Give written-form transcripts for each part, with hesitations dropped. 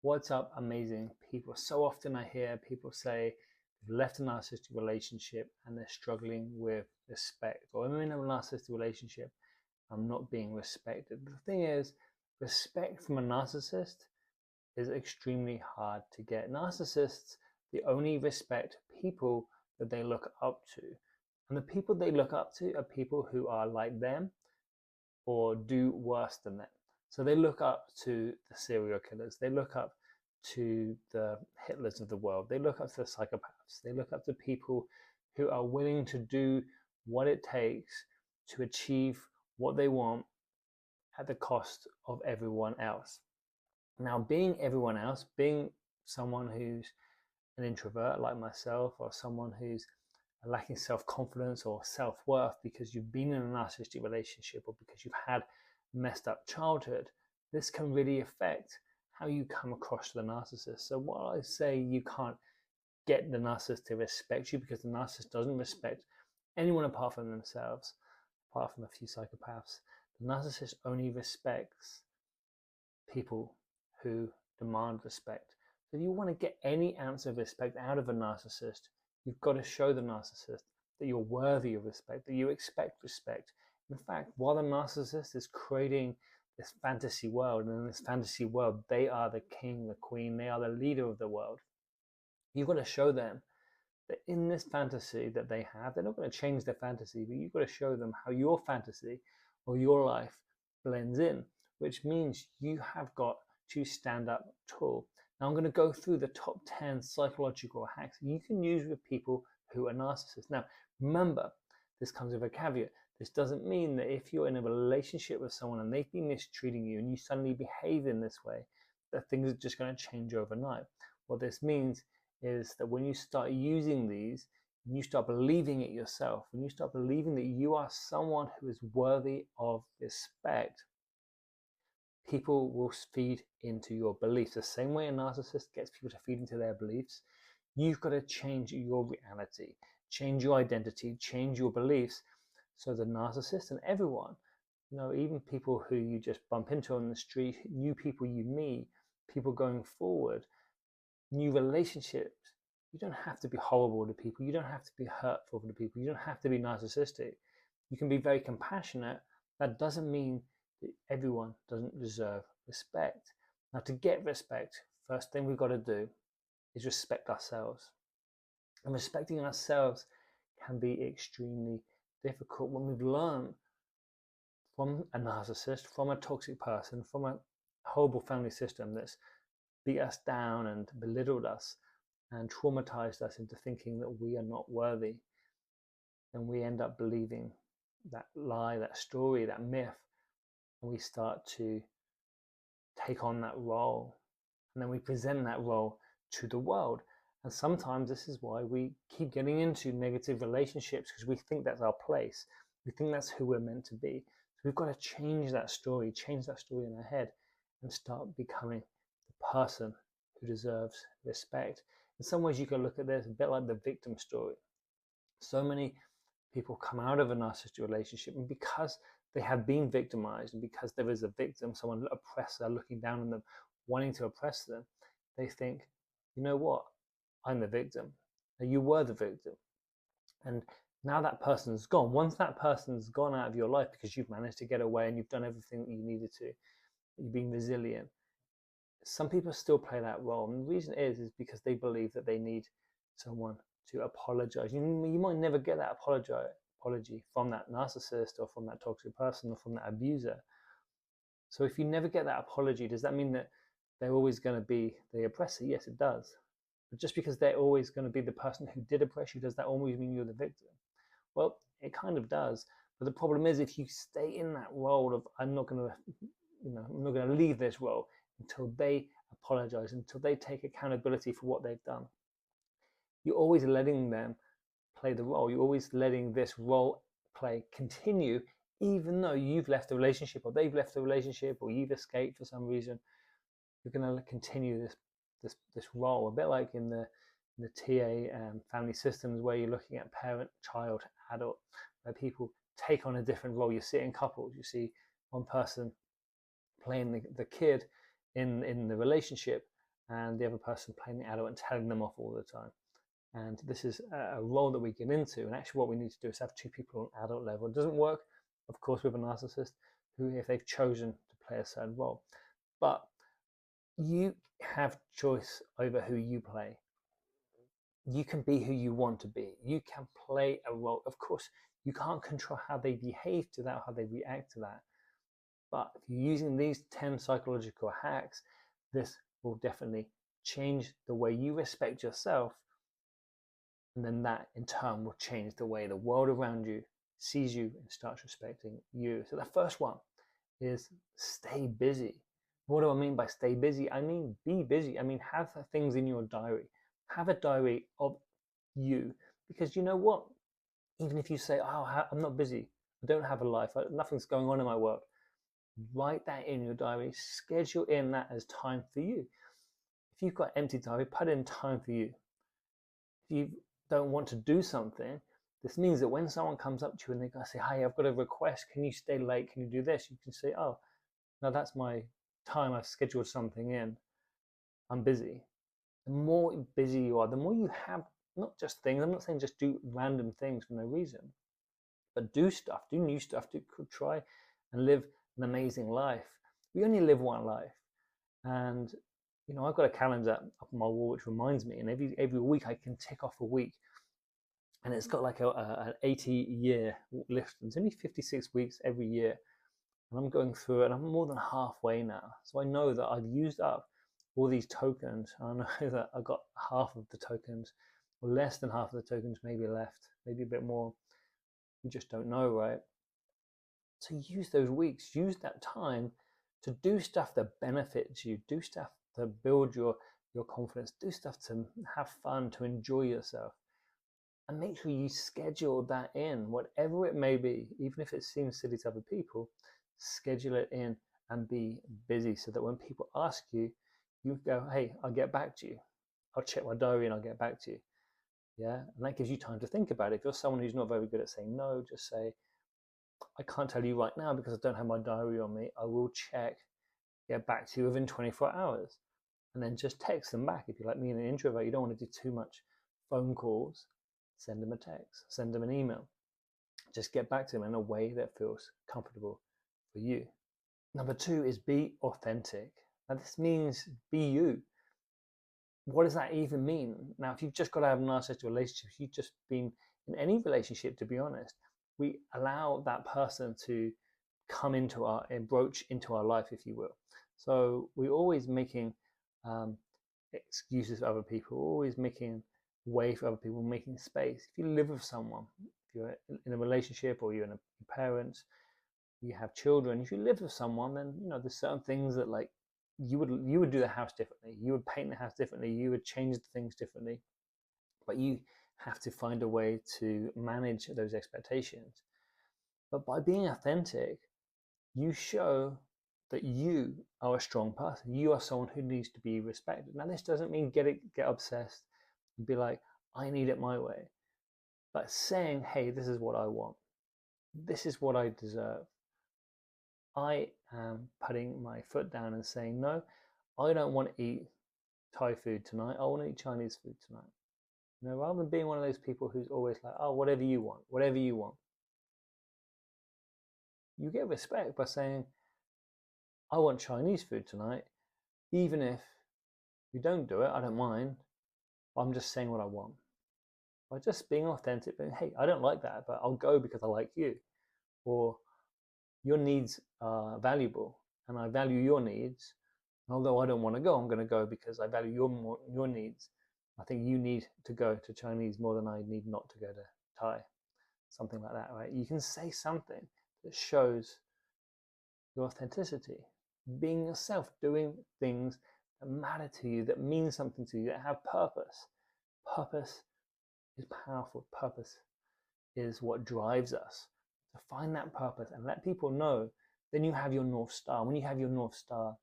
What's up, amazing people? So often I hear people say they've left a narcissistic relationship and they're struggling with respect, or I'm in a narcissistic relationship, I'm not being respected. But the thing is, respect from a narcissist is extremely hard to get. Narcissists, they only respect people that they look up to. And the people they look up to are people who are like them or do worse than them. So they look up to the serial killers. They look up to the Hitlers of the world. They look up to the psychopaths. They look up to people who are willing to do what it takes to achieve what they want at the cost of everyone else. Now, being everyone else, being someone who's an introvert like myself, or someone who's lacking self-confidence or self-worth because you've been in a narcissistic relationship or because you've had a messed up childhood, this can really affect how you come across to the narcissist. So while I say you can't get the narcissist to respect you, because the narcissist doesn't respect anyone apart from themselves, apart from a few psychopaths, the narcissist only respects people who demand respect. So if you want to get any ounce of respect out of a narcissist, you've got to show the narcissist that you're worthy of respect, that you expect respect. In fact, while the narcissist is creating this fantasy world, and in this fantasy world, they are the king, the queen, they are the leader of the world, you've got to show them that in this fantasy that they have, they're not going to change their fantasy, but you've got to show them how your fantasy or your life blends in, which means you have got to stand up tall. Now I'm going to go through the top 10 psychological hacks you can use with people who are narcissists. Now, remember, this comes with a caveat. This doesn't mean that if you're in a relationship with someone and they've been mistreating you and you suddenly behave in this way, that things are just going to change overnight. What this means is that when you start using these, and you start believing it yourself, when you start believing that you are someone who is worthy of respect, people will feed into your beliefs. The same way a narcissist gets people to feed into their beliefs, you've got to change your reality, change your identity, change your beliefs, so the narcissist and everyone, even people who you just bump into on the street, new people you meet, people going forward, new relationships, you don't have to be horrible to people. You don't have to be hurtful to people. You don't have to be narcissistic. You can be very compassionate. That doesn't mean that everyone doesn't deserve respect. Now, to get respect, first thing we've got to do is respect ourselves. And respecting ourselves can be extremely difficult when we've learned from a narcissist, from a toxic person, from a horrible family system that's beat us down and belittled us and traumatized us into thinking that we are not worthy. And we end up believing that lie, that story, that myth, and we start to take on that role. And then we present that role to the world. And sometimes this is why we keep getting into negative relationships, because we think that's our place. We think that's who we're meant to be. So we've got to change that story in our head, and start becoming the person who deserves respect. In some ways, you can look at this a bit like the victim story. So many people come out of a narcissistic relationship, and because they have been victimized, and because there is a victim, someone oppressor looking down on them, wanting to oppress them, they think, you know what, I'm the victim. You were the victim. And now that person's gone. Once that person's gone out of your life because you've managed to get away and you've done everything that you needed to, you've been resilient, some people still play that role. And the reason is because they believe that they need someone to apologize. You might never get that apology from that narcissist or from that toxic person or from that abuser. So if you never get that apology, does that mean that they're always going to be the oppressor? Yes, it does. But just because they're always going to be the person who did oppress you, does that always mean you're the victim? Well, it kind of does. But the problem is, if you stay in that role of, I'm not going to leave this role until they apologize, until they take accountability for what they've done, you're always letting them play the role. You're always letting this role play continue, even though you've left the relationship, or they've left the relationship, or you've escaped for some reason. You're going to continue this role, a bit like in the TA family systems, where you're looking at parent, child, adult, where people take on a different role. You see it in couples. You see one person playing the kid in the relationship, and the other person playing the adult and telling them off all the time. And this is a role that we get into. And actually what we need to do is have two people on adult level. It doesn't work, of course, with a narcissist who, if they've chosen to play a certain role. But you have choice over who you play. You can be who you want to be. You can play a role. Of course, you can't control how they behave to that, how they react to that. But if you're using these 10 psychological hacks, this will definitely change the way you respect yourself. And then that in turn will change the way the world around you sees you and starts respecting you. So the first one is stay busy. What do I mean by stay busy? I mean, be busy. I mean, have things in your diary. Have a diary of you. Because you know what? Even if you say, oh, I'm not busy, I don't have a life, nothing's going on in my work, write that in your diary. Schedule in that as time for you. If you've got empty diary, put in time for you. If you don't want to do something, this means that when someone comes up to you and they're going to say, hey, I've got a request, can you stay late, can you do this? You can say, oh, no, that's my time, I've scheduled something in, I'm busy. The more busy you are, the more you have, not just things, I'm not saying just do random things for no reason, but do stuff, do new stuff, try and live an amazing life. We only live one life. And you know, I've got a calendar up on my wall which reminds me, and every week I can tick off a week, and it's got like an 80-year list. It's only 56 weeks every year, and I'm going through it, and I'm more than halfway now. So I know that I've used up all these tokens. I know that I got half of the tokens, or less than half of the tokens maybe left, maybe a bit more. You just don't know, right? So use those weeks, use that time to do stuff that benefits you, do stuff to build your confidence, do stuff to have fun, to enjoy yourself. And make sure you schedule that in, whatever it may be, even if it seems silly to other people, schedule it in and be busy so that when people ask you, you go, hey, I'll get back to you. I'll check my diary and I'll get back to you. Yeah, and that gives you time to think about it. If you're someone who's not very good at saying no, just say, I can't tell you right now because I don't have my diary on me. I will check, get back to you within 24 hours. And then just text them back. If you're like me and an introvert, you don't want to do too much phone calls, send them a text, send them an email. Just get back to them in a way that feels comfortable for you. Number 2 is be authentic. Now this means be you. What does that even mean? Now, if you've just got to have a narcissistic relationship, if you've just been in any relationship, to be honest, we allow that person to come into broach into our life, if you will. So we're always making excuses for other people, always making way for other people, making space. If you live with someone, if you're in a relationship or you're in a parent, you have children, if you live with someone, then you know there's certain things that like you would do the house differently, you would paint the house differently, you would change the things differently, but you have to find a way to manage those expectations. But by being authentic, you show that you are a strong person. You are someone who needs to be respected. Now, this doesn't mean get obsessed and be like, I need it my way. But saying, hey, this is what I want. This is what I deserve. I am putting my foot down and saying, no, I don't want to eat Thai food tonight. I want to eat Chinese food tonight. You know, rather than being one of those people who's always like, oh, whatever you want, whatever you want. You get respect by saying, I want Chinese food tonight, even if you don't do it, I don't mind. I'm just saying what I want. By just being authentic, being, hey, I don't like that, but I'll go because I like you. Or your needs are valuable and I value your needs. Although I don't want to go, I'm going to go because I value your needs. I think you need to go to Chinese more than I need not to go to Thai. Something like that, right? You can say something that shows your authenticity. Being yourself, doing things that matter to you, that mean something to you, that have purpose. Purpose is powerful. Purpose is what drives us. To find that purpose and let people know, then you have your North Star. When you have your North Star,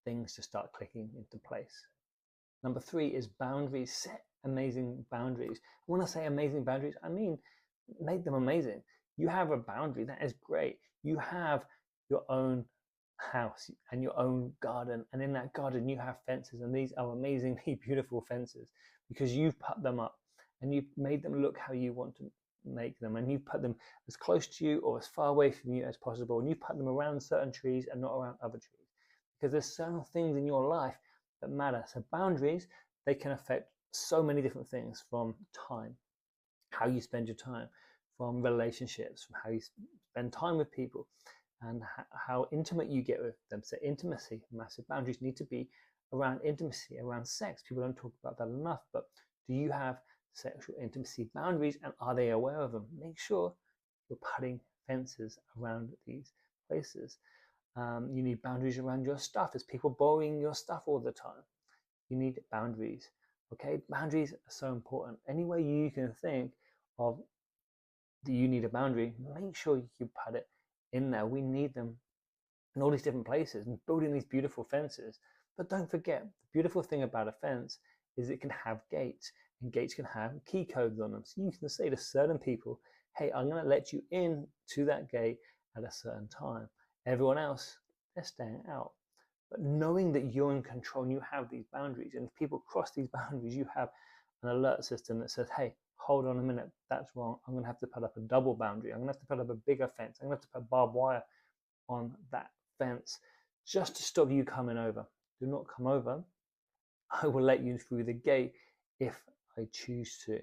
things just start clicking into place. Number 3 is boundaries. Set amazing boundaries. When I say amazing boundaries, I mean make them amazing. You have a boundary, that is great. You have your own house and your own garden, and in that garden you have fences, and these are amazingly beautiful fences because you've put them up and you've made them look how you want to make them, and you put them as close to you or as far away from you as possible, and you put them around certain trees and not around other trees, because there's certain things in your life that matter. So boundaries, they can affect so many different things, from time, how you spend your time, from relationships, from how you spend time with people, and how intimate you get with them. So intimacy, massive boundaries need to be around intimacy, around sex. People don't talk about that enough, but do you have sexual intimacy boundaries, and are they aware of them? Make sure you're putting fences around these places. You need boundaries around your stuff. Is people borrowing your stuff all the time? You need boundaries. Okay, boundaries are so important. Any way you can think of that you need a boundary, make sure you put it in there. We need them in all these different places and building these beautiful fences. But don't forget, the beautiful thing about a fence is it can have gates, and gates can have key codes on them. So you can say to certain people, hey, I'm going to let you in to that gate at a certain time. Everyone else, they're staying out. But knowing that you're in control and you have these boundaries, and if people cross these boundaries, you have an alert system that says, hey, hold on a minute, that's wrong. I'm going to have to put up a double boundary. I'm going to have to put up a bigger fence. I'm going to have to put barbed wire on that fence just to stop you coming over. Do not come over. I will let you through the gate if I choose to.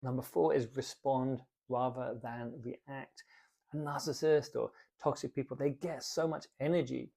Number 4 is respond rather than react. A narcissist or toxic people, they get so much energy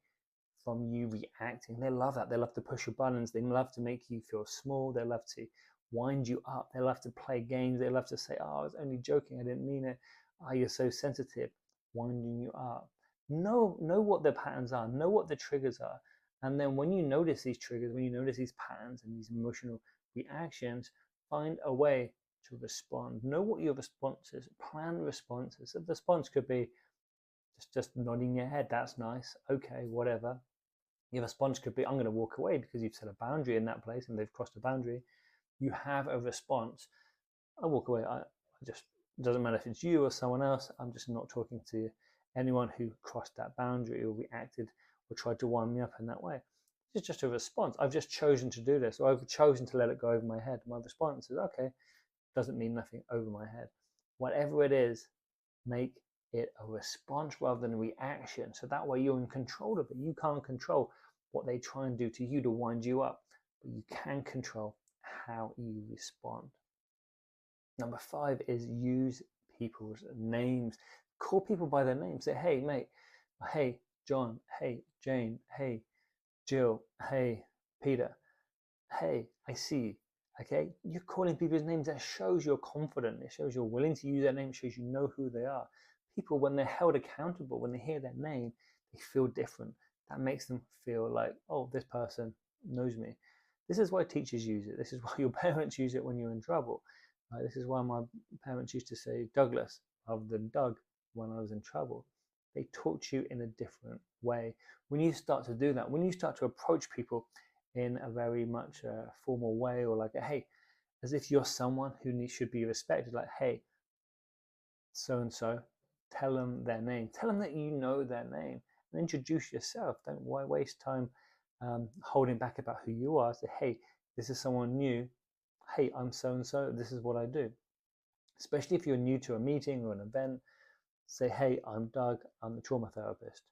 from you reacting. They love that. They love to push your buttons. They love to make you feel small. They love to wind you up. They love to play games. They love to say, oh, I was only joking, I didn't mean it. Oh, you're so sensitive. Winding you up. Know what the patterns are. Know what the triggers are. And then when you notice these triggers, when you notice these patterns and these emotional reactions, find a way to respond. Know what your response is. Plan responses. So the response could be just nodding your head. That's nice. Okay, whatever. Your response could be, I'm going to walk away, because you've set a boundary in that place and they've crossed a boundary. You have a response. I walk away. I just, doesn't matter if it's you or someone else. I'm just not talking to anyone who crossed that boundary or reacted or tried to wind me up in that way. It's just a response. I've just chosen to do this, or I've chosen to let it go over my head. My response is, okay, doesn't mean nothing over my head. Whatever it is, make it a response rather than a reaction. So that way you're in control of it. You can't control what they try and do to you to wind you up, but you can control how you respond. Number 5 is use people's names. Call people by their names. Say, hey, mate. Hey, John. Hey, Jane. Hey, Jill. Hey, Peter. Hey, I see you. Okay, you're calling people's names. That shows you're confident. It shows you're willing to use their name. It shows you know who they are. People, when they're held accountable, when they hear their name, they feel different. That makes them feel like, oh, this person knows me. This is why teachers use it. This is why your parents use it when you're in trouble. This is why my parents used to say Douglas rather than Doug when I was in trouble. They taught you in a different way. When you start to do that, when you start to approach people in a very much formal way, or like, hey, as if you're someone who should be respected, like, hey, so-and-so, tell them their name. Tell them that you know their name, and introduce yourself. Don't waste time holding back about who you are. Say, hey, this is someone new. Hey, I'm so-and-so. This is what I do. Especially if you're new to a meeting or an event, say, hey, I'm Doug. I'm the trauma therapist.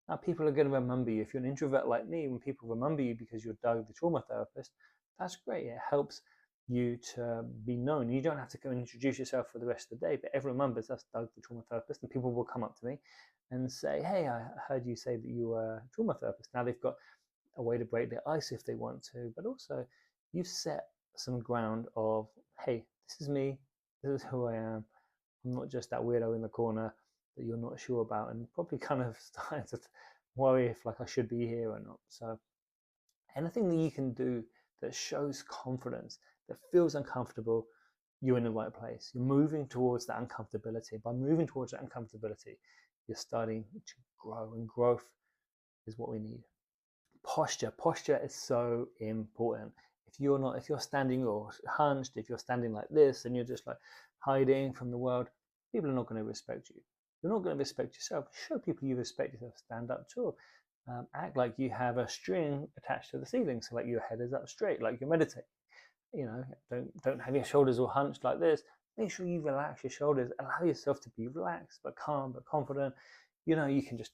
Now, people are going to remember you. If you're an introvert like me, when people remember you because you're Doug, the trauma therapist, that's great. It helps you to be known. You don't have to go and introduce yourself for the rest of the day, but everyone remembers that's Doug, the trauma therapist, and people will come up to me and say, hey, I heard you say that you were a trauma therapist. Now they've got a way to break their ice if they want to, but also you've set some ground of, hey, this is me, this is who I am. I'm not just that weirdo in the corner that you're not sure about, and probably kind of starting to worry if like I should be here or not. So anything that you can do that shows confidence, that feels uncomfortable, you're in the right place. You're moving towards that uncomfortability. By moving towards that uncomfortability, you're starting to grow, and growth is what we need. Posture is so important. If you're standing or hunched, if you're standing like this and you're just like hiding from the world, people are not going to respect you. you're not going to respect yourself. Show people you respect yourself. Stand up tall. Act like you have a string attached to the ceiling, so like your head is up straight, like you're meditating. Don't have your shoulders all hunched like this. Make sure you relax your shoulders. Allow yourself to be relaxed, but calm, but confident. You can just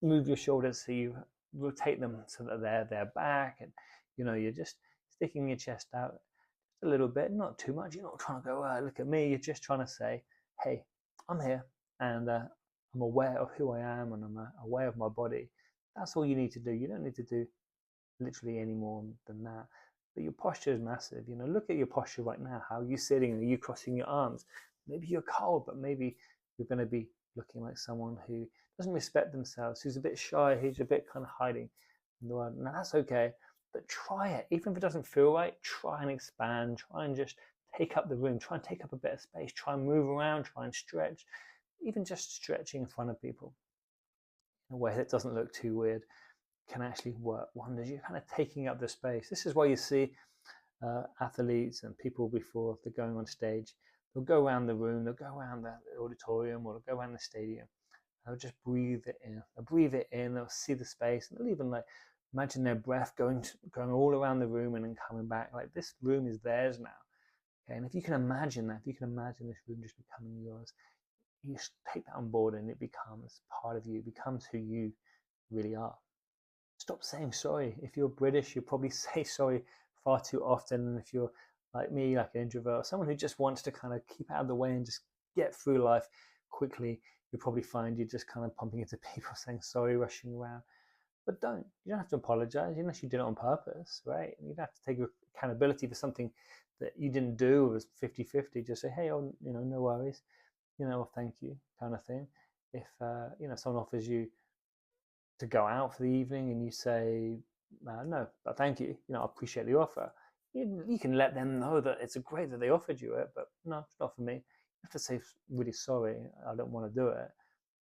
move your shoulders so you rotate them so that they're back, and you're just sticking your chest out a little bit, not too much. You're not trying to go, oh, look at me. You're just trying to say, hey, I'm here, and I'm aware of who I am, and I'm aware of my body. That's all you need to do. You don't need to do literally any more than that. But your posture is massive. Look at your posture right now. How are you sitting? Are you crossing your arms? Maybe you're cold, but maybe you're going to be looking like someone who doesn't respect themselves, who's a bit shy, who's a bit kind of hiding in the world. Now that's okay, but try it. Even if it doesn't feel right, try and expand. Try and just take up the room. Try and take up a bit of space. Try and move around. Try and stretch. Even just stretching in front of people in a way that doesn't look too weird can actually work wonders. You're kind of taking up the space. This is why you see athletes and people before they're going on stage. They'll go around the room, they'll go around the auditorium, or they'll go around the stadium. They'll just breathe it in. They'll breathe it in. They'll see the space, and they'll even like imagine their breath going all around the room and then coming back. Like this room is theirs now. Okay, and if you can imagine that, if you can imagine this room just becoming yours, you take that on board, and it becomes part of you. It becomes who you really are. Stop saying sorry. If you're British, you probably say sorry far too often. And if you're like me, like an introvert, or someone who just wants to kind of keep out of the way and just get through life quickly, you'll probably find you're just kind of bumping into people saying sorry, rushing around. But you don't have to apologize unless you did it on purpose, right? You don't have to take accountability for something that you didn't do. It was 50-50. Just say, hey, no worries, thank you, kind of thing. If someone offers you to go out for the evening and you say, no, but thank you, I appreciate the offer. You can let them know that it's great that they offered you it, but no, it's not for me. You have to say, really sorry, I don't want to do it.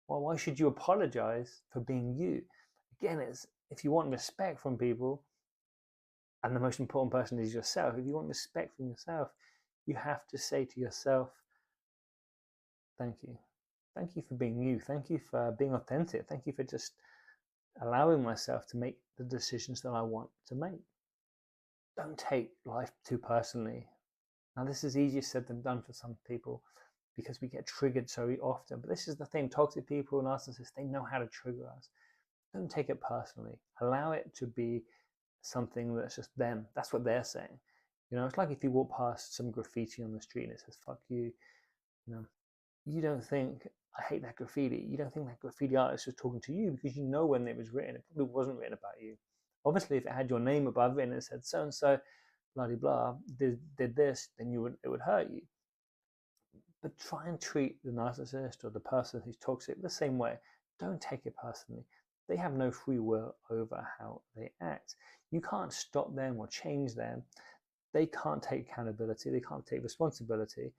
Well, why should you apologize for being you? Again, it's if you want respect from people, and the most important person is yourself, if you want respect from yourself, you have to say to yourself, thank you. Thank you for being you. Thank you for being authentic. Thank you for just allowing myself to make the decisions that I want to make. Don't take life too personally. Now, this is easier said than done for some people because we get triggered so often. But this is the thing, toxic people, narcissists, they know how to trigger us. Don't take it personally. Allow it to be something that's just them. That's what they're saying. It's like if you walk past some graffiti on the street and it says, fuck you, you don't think, I hate that graffiti. You don't think that graffiti artist was talking to you because you know when it was written, it probably wasn't written about you. Obviously, if it had your name above it and it said so-and-so, blah, did this, then it would hurt you. But try and treat the narcissist or the person who's toxic the same way. Don't take it personally. They have no free will over how they act. You can't stop them or change them. They can't take accountability. They can't take responsibility.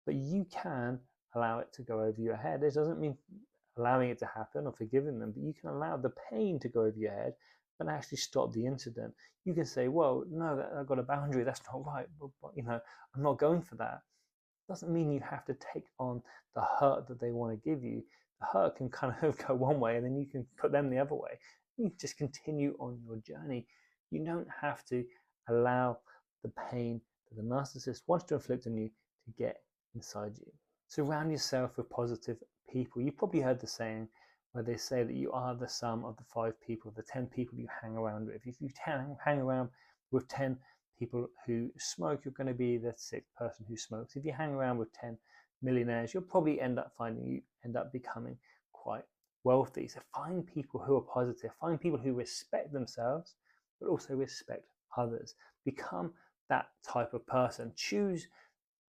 But you can allow it to go over your head. It doesn't mean allowing it to happen or forgiving them, but you can allow the pain to go over your head and actually stop the incident. You can say, well, no, I've got a boundary. That's not right. But, I'm not going for that. It doesn't mean you have to take on the hurt that they want to give you. The hurt can kind of go one way and then you can put them the other way. You just continue on your journey. You don't have to allow the pain that the narcissist wants to inflict on you to get inside you. Surround yourself with positive people. You've probably heard the saying where they say that you are the sum of the 5 people, the 10 people you hang around with. If you hang around with 10 people who smoke, you're going to be the 6th person who smokes. If you hang around with 10 millionaires, you'll probably end up becoming quite wealthy. So find people who are positive, find people who respect themselves, but also respect others. Become that type of person. Choose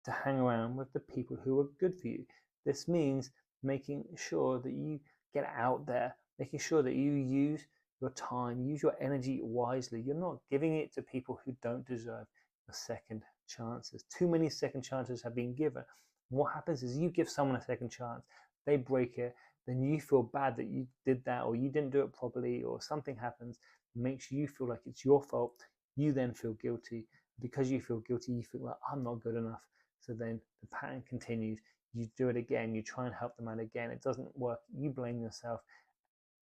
to hang around with the people who are good for you. This means making sure that you get out there, making sure that you use your time, use your energy wisely. You're not giving it to people who don't deserve your second chances. Too many second chances have been given. And what happens is you give someone a second chance, they break it, then you feel bad that you did that or you didn't do it properly or something happens, makes you feel like it's your fault. You then feel guilty. Because you feel guilty, you feel like I'm not good enough. So then the pattern continues. you do it again, you try and help them out again, it doesn't work, you blame yourself.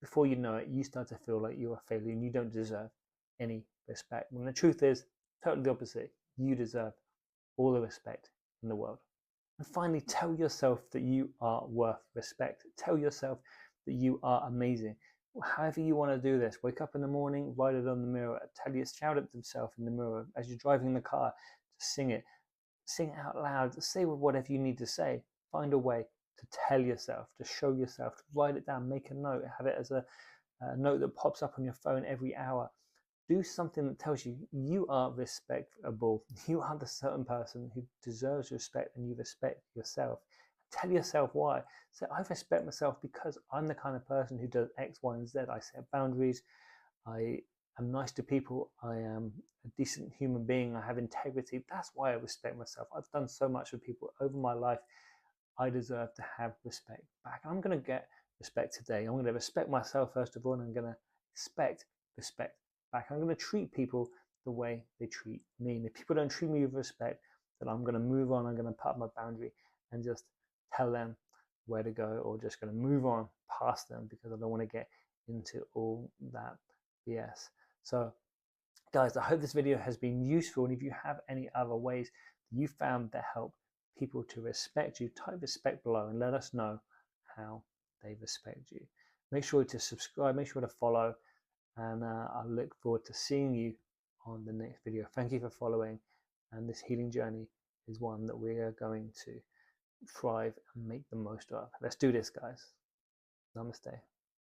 Before you know it, you start to feel like you're a failure and you don't deserve any respect. When the truth is totally the opposite. You deserve all the respect in the world. And finally, tell yourself that you are worth respect. Tell yourself that you are amazing. However you want to do this, wake up in the morning, write it on the mirror, shout at yourself in the mirror as you're driving the car, sing it out loud, say whatever you need to say. Find a way to tell yourself, to show yourself, to write it down, make a note, have it as a note that pops up on your phone every hour. Do something that tells you you are respectable. You are the certain person who deserves respect, and you respect yourself. Tell yourself why. Say, I respect myself because I'm the kind of person who does X, Y, and Z. I set boundaries. I am nice to people. I am a decent human being. I have integrity. That's why I respect myself. I've done so much for people over my life. I deserve to have respect back. I'm going to get respect today. I'm going to respect myself first of all, and I'm going to expect respect back. I'm going to treat people the way they treat me. And if people don't treat me with respect, then I'm going to move on. I'm going to put up my boundary and just tell them where to go, or just going to move on past them because I don't want to get into all that BS. So guys, I hope this video has been useful. And if you have any other ways that you found that help people to respect you, type respect below and let us know how they respect you. Make sure to subscribe, make sure to follow, and I look forward to seeing you on the next video. Thank you for following, and this healing journey is one that we are going to thrive and make the most of. Let's do this, guys. Namaste.